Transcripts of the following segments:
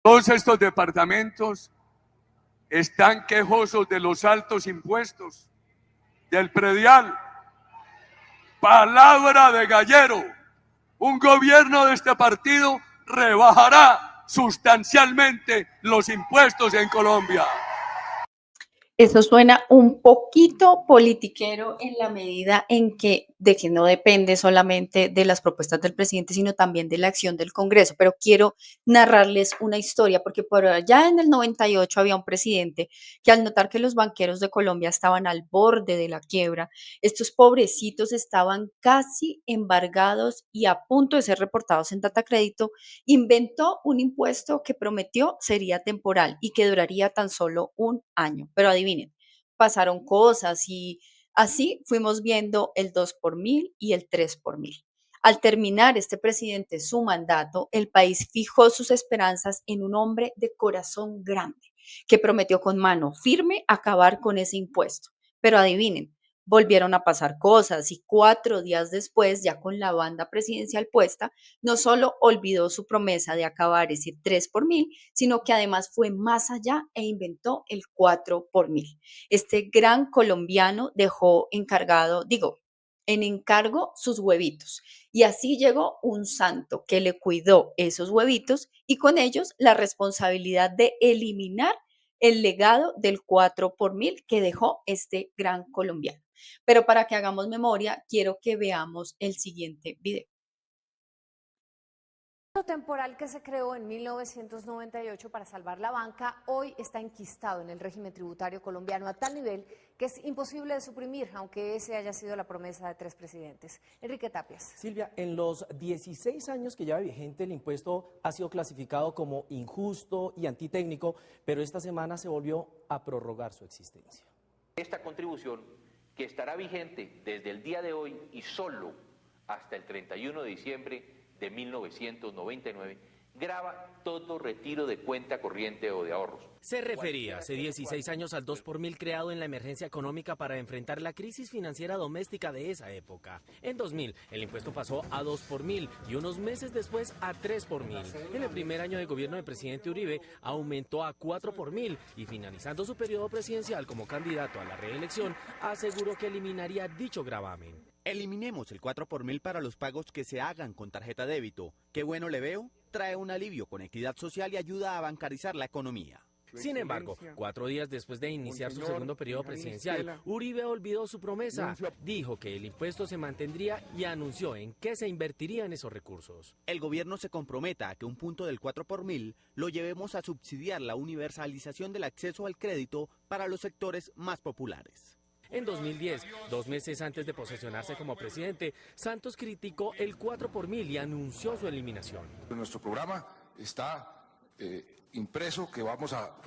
Todos estos departamentos están quejosos de los altos impuestos, del predial. Palabra de gallero, un gobierno de este partido rebajará sustancialmente los impuestos en Colombia. Eso suena un poquito politiquero en la medida en que no depende solamente de las propuestas del presidente, sino también de la acción del Congreso. Pero quiero narrarles una historia, porque por allá en el 98 había un presidente que al notar que los banqueros de Colombia estaban al borde de la quiebra, estos pobrecitos estaban casi embargados y a punto de ser reportados en Data Crédito, inventó un impuesto que prometió sería temporal y que duraría tan solo un año. Pero adivinen, pasaron cosas y así fuimos viendo el 2 por mil y el 3 por mil. Al terminar este presidente su mandato, el país fijó sus esperanzas en un hombre de corazón grande que prometió con mano firme acabar con ese impuesto. Pero adivinen, volvieron a pasar cosas y 4 días después, ya con la banda presidencial puesta, no solo olvidó su promesa de acabar ese 3 por mil, sino que además fue más allá e inventó el 4 por mil. Este gran colombiano dejó en encargo sus huevitos. Y así llegó un santo que le cuidó esos huevitos y con ellos la responsabilidad de eliminar el legado del 4 por mil que dejó este gran colombiano. Pero para que hagamos memoria, quiero que veamos el siguiente video. El temporal que se creó en 1998 para salvar la banca hoy está enquistado en el régimen tributario colombiano a tal nivel que es imposible de suprimir, aunque ese haya sido la promesa de 3 presidentes. Enrique Tapias. Silvia, en los 16 años que lleva vigente el impuesto ha sido clasificado como injusto y antitécnico, pero esta semana se volvió a prorrogar su existencia. Esta contribución, que estará vigente desde el día de hoy y solo hasta el 31 de diciembre de 1999, grava todo retiro de cuenta corriente o de ahorros. Se refería hace 16 años al 2 por mil creado en la emergencia económica para enfrentar la crisis financiera doméstica de esa época. En 2000, el impuesto pasó a 2 por mil y unos meses después a 3 por mil. En el primer año de gobierno del presidente Uribe, aumentó a 4 por mil y finalizando su periodo presidencial como candidato a la reelección, aseguró que eliminaría dicho gravamen. Eliminemos el 4 por mil para los pagos que se hagan con tarjeta débito. Qué bueno le veo, trae un alivio con equidad social y ayuda a bancarizar la economía. Sin embargo, 4 días después de iniciar su segundo periodo presidencial, Uribe olvidó su promesa. Dijo que el impuesto se mantendría y anunció en qué se invertirían esos recursos. El gobierno se comprometa a que un punto del 4 por mil lo llevemos a subsidiar la universalización del acceso al crédito para los sectores más populares. En 2010, 2 meses antes de posesionarse como presidente, Santos criticó el 4 por mil y anunció su eliminación. En nuestro programa está impreso que vamos a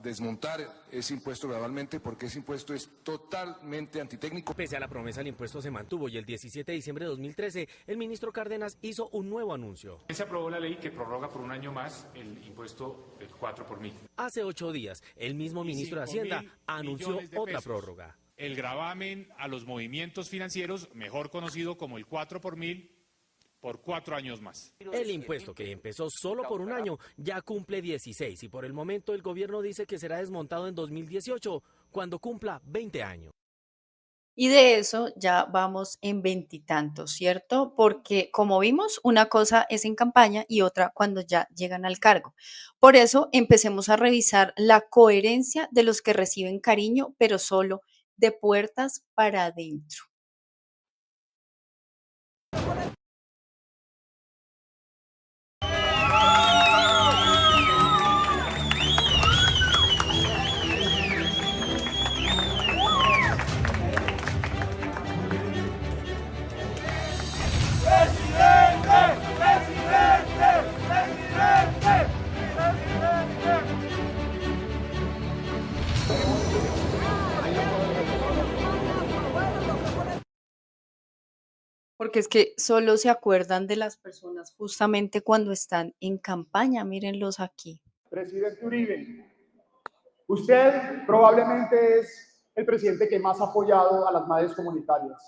desmontar ese impuesto gradualmente porque ese impuesto es totalmente antitécnico. Pese a la promesa, el impuesto se mantuvo y el 17 de diciembre de 2013, el ministro Cárdenas hizo un nuevo anuncio. Se aprobó la ley que prorroga por un año más el impuesto del 4 por mil. Hace 8 días, el mismo ministro de Hacienda anunció otra prórroga. El gravamen a los movimientos financieros, mejor conocido como el 4 por mil, por 4 años más. El impuesto, que empezó solo por un año, ya cumple 16 y por el momento el gobierno dice que será desmontado en 2018, cuando cumpla 20 años. Y de eso ya vamos en veintitantos, ¿cierto? Porque como vimos, una cosa es en campaña y otra cuando ya llegan al cargo. Por eso empecemos a revisar la coherencia de los que reciben cariño, pero solo de puertas para adentro. Porque es que solo se acuerdan de las personas justamente cuando están en campaña. Mírenlos aquí. Presidente Uribe, usted probablemente es el presidente que más ha apoyado a las madres comunitarias.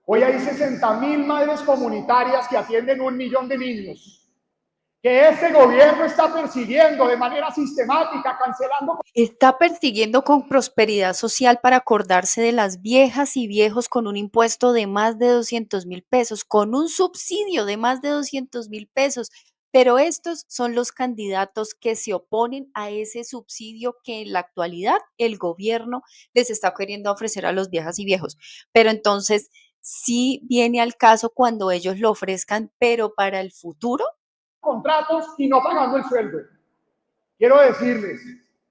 Hoy hay 60.000 madres comunitarias que atienden 1 millón de niños. que este gobierno está persiguiendo de manera sistemática, cancelando. Está persiguiendo con prosperidad social para acordarse de las viejas y viejos con un impuesto de más de 200.000 pesos, con un subsidio de más de 200.000 pesos. Pero estos son los candidatos que se oponen a ese subsidio que en la actualidad el gobierno les está queriendo ofrecer a los viejas y viejos. Pero entonces sí viene al caso cuando ellos lo ofrezcan, pero para el futuro. Contratos y no pagando el sueldo. Quiero decirles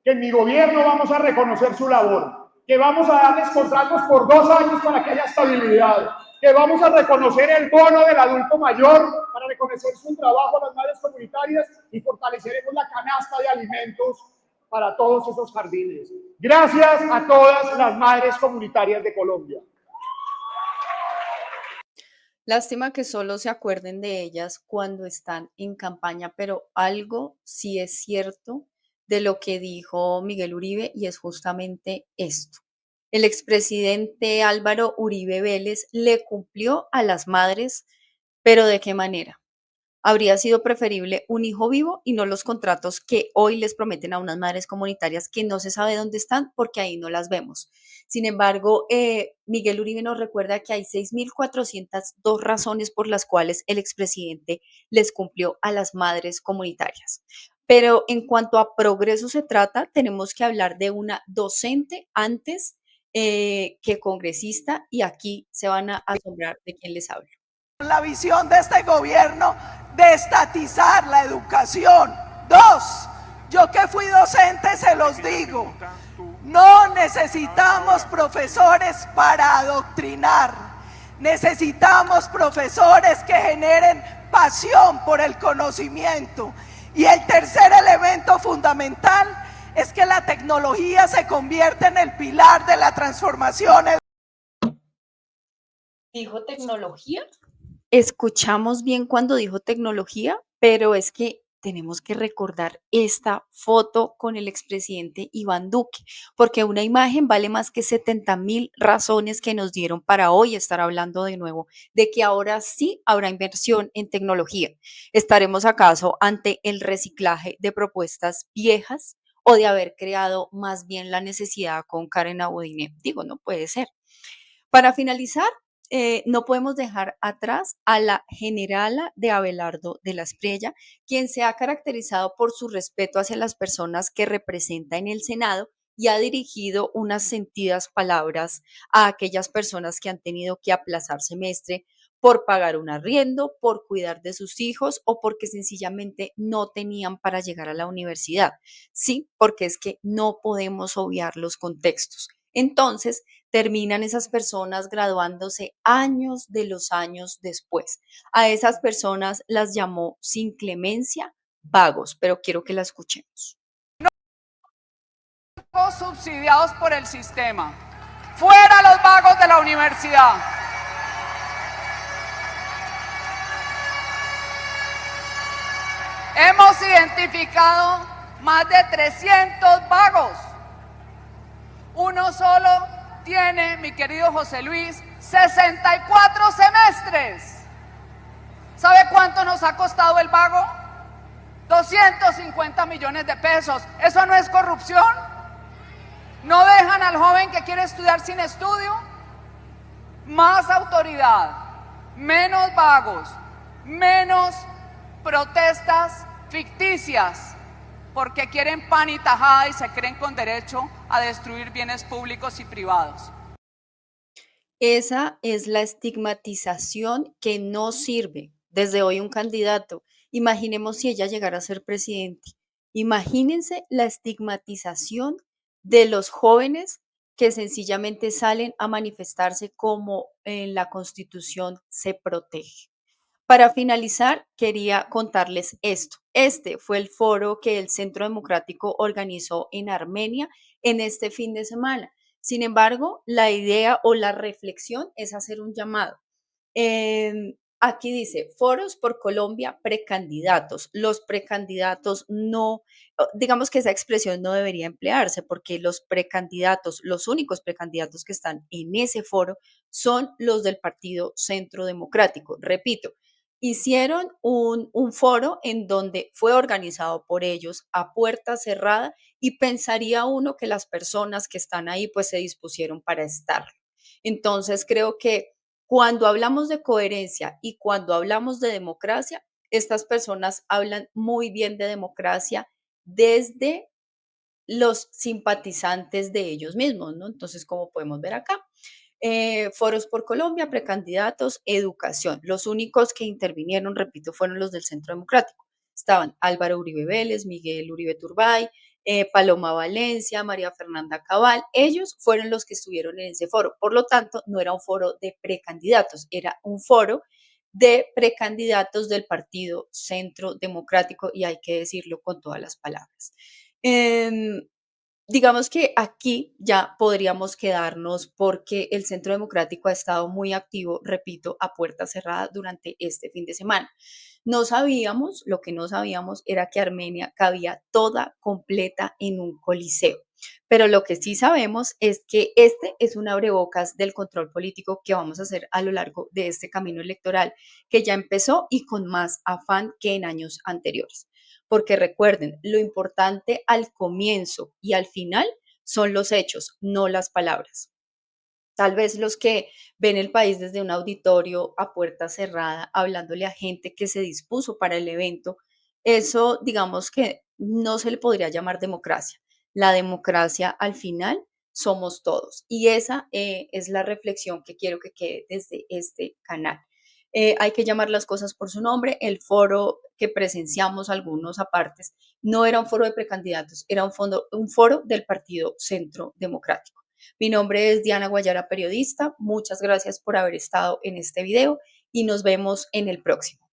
que en mi gobierno vamos a reconocer su labor, que vamos a darles contratos por 2 años para que haya estabilidad, que vamos a reconocer el bono del adulto mayor para reconocer su trabajo a las madres comunitarias y fortaleceremos la canasta de alimentos para todos esos jardines. Gracias a todas las madres comunitarias de Colombia. Lástima que solo se acuerden de ellas cuando están en campaña, pero algo sí es cierto de lo que dijo Miguel Uribe y es justamente esto. El expresidente Álvaro Uribe Vélez le cumplió a las madres, pero ¿de qué manera? Habría sido preferible un hijo vivo y no los contratos que hoy les prometen a unas madres comunitarias que no se sabe dónde están porque ahí no las vemos. Sin embargo, Miguel Uribe nos recuerda que hay 6.402 razones por las cuales el expresidente les cumplió a las madres comunitarias. Pero en cuanto a progreso se trata, tenemos que hablar de una docente antes que congresista y aquí se van a asombrar de quién les hablo. La visión de este gobierno de estatizar la educación. 2, yo que fui docente se los digo, no necesitamos profesores para adoctrinar, necesitamos profesores que generen pasión por el conocimiento. Y el tercer elemento fundamental es que la tecnología se convierte en el pilar de la transformación. ¿Dijo tecnología? Escuchamos bien cuando dijo tecnología, pero es que tenemos que recordar esta foto con el expresidente Iván Duque, porque una imagen vale más que 70.000 razones que nos dieron para hoy estar hablando de nuevo de que ahora sí habrá inversión en tecnología. ¿Estaremos acaso ante el reciclaje de propuestas viejas o de haber creado más bien la necesidad con Karen Abodine? Digo, no puede ser. Para finalizar, no podemos dejar atrás a la generala de Abelardo de la Espriella, quien se ha caracterizado por su respeto hacia las personas que representa en el Senado y ha dirigido unas sentidas palabras a aquellas personas que han tenido que aplazar semestre por pagar un arriendo, por cuidar de sus hijos o porque sencillamente no tenían para llegar a la universidad. Sí, porque es que no podemos obviar los contextos. Entonces, terminan esas personas graduándose años de los años después. A esas personas las llamó sin clemencia vagos, pero quiero que la escuchemos. Subsidiados por el sistema. Fuera los vagos de la universidad. Hemos identificado más de 300 vagos. Uno solo tiene, mi querido José Luis, 64 semestres. ¿Sabe cuánto nos ha costado el vago? 250 millones de pesos. ¿Eso no es corrupción? ¿No dejan al joven que quiere estudiar sin estudio? Más autoridad, menos vagos, menos protestas ficticias, porque quieren pan y tajada y se creen con derecho a destruir bienes públicos y privados. Esa es la estigmatización que no sirve. Desde hoy un candidato, imaginemos si ella llegara a ser presidente. Imagínense la estigmatización de los jóvenes que sencillamente salen a manifestarse como en la Constitución se protege. Para finalizar, quería contarles esto. Este fue el foro que el Centro Democrático organizó en Armenia en este fin de semana. Sin embargo, la idea o la reflexión es hacer un llamado. Aquí dice, foros por Colombia, precandidatos. Los precandidatos no, digamos que esa expresión no debería emplearse porque los precandidatos, los únicos precandidatos que están en ese foro son los del Partido Centro Democrático. Repito, hicieron un foro en donde fue organizado por ellos a puerta cerrada y pensaría uno que las personas que están ahí pues se dispusieron para estar. Entonces creo que cuando hablamos de coherencia y cuando hablamos de democracia, estas personas hablan muy bien de democracia desde los simpatizantes de ellos mismos, ¿no? Entonces, como podemos ver acá, foros por Colombia, precandidatos, educación. Los únicos que intervinieron, repito, fueron los del Centro Democrático. Estaban Álvaro Uribe Vélez, Miguel Uribe Turbay, Paloma Valencia, María Fernanda Cabal. Ellos fueron los que estuvieron en ese foro. Por lo tanto, no era un foro de precandidatos, era un foro de precandidatos del Partido Centro Democrático, y hay que decirlo con todas las palabras. Digamos que aquí ya podríamos quedarnos porque el Centro Democrático ha estado muy activo, repito, a puerta cerrada durante este fin de semana. No sabíamos, lo que no sabíamos era que Armenia cabía toda completa en un coliseo. Pero lo que sí sabemos es que este es un abrebocas del control político que vamos a hacer a lo largo de este camino electoral, que ya empezó y con más afán que en años anteriores. Porque recuerden, lo importante al comienzo y al final son los hechos, no las palabras. Tal vez los que ven el país desde un auditorio a puerta cerrada, hablándole a gente que se dispuso para el evento, eso digamos que no se le podría llamar democracia. La democracia al final somos todos, y esa es la reflexión que quiero que quede desde este canal. Hay que llamar las cosas por su nombre. El foro que presenciamos algunos apartes no era un foro de precandidatos, era un foro del Partido Centro Democrático. Mi nombre es Diana Guayara, periodista. Muchas gracias por haber estado en este video y nos vemos en el próximo.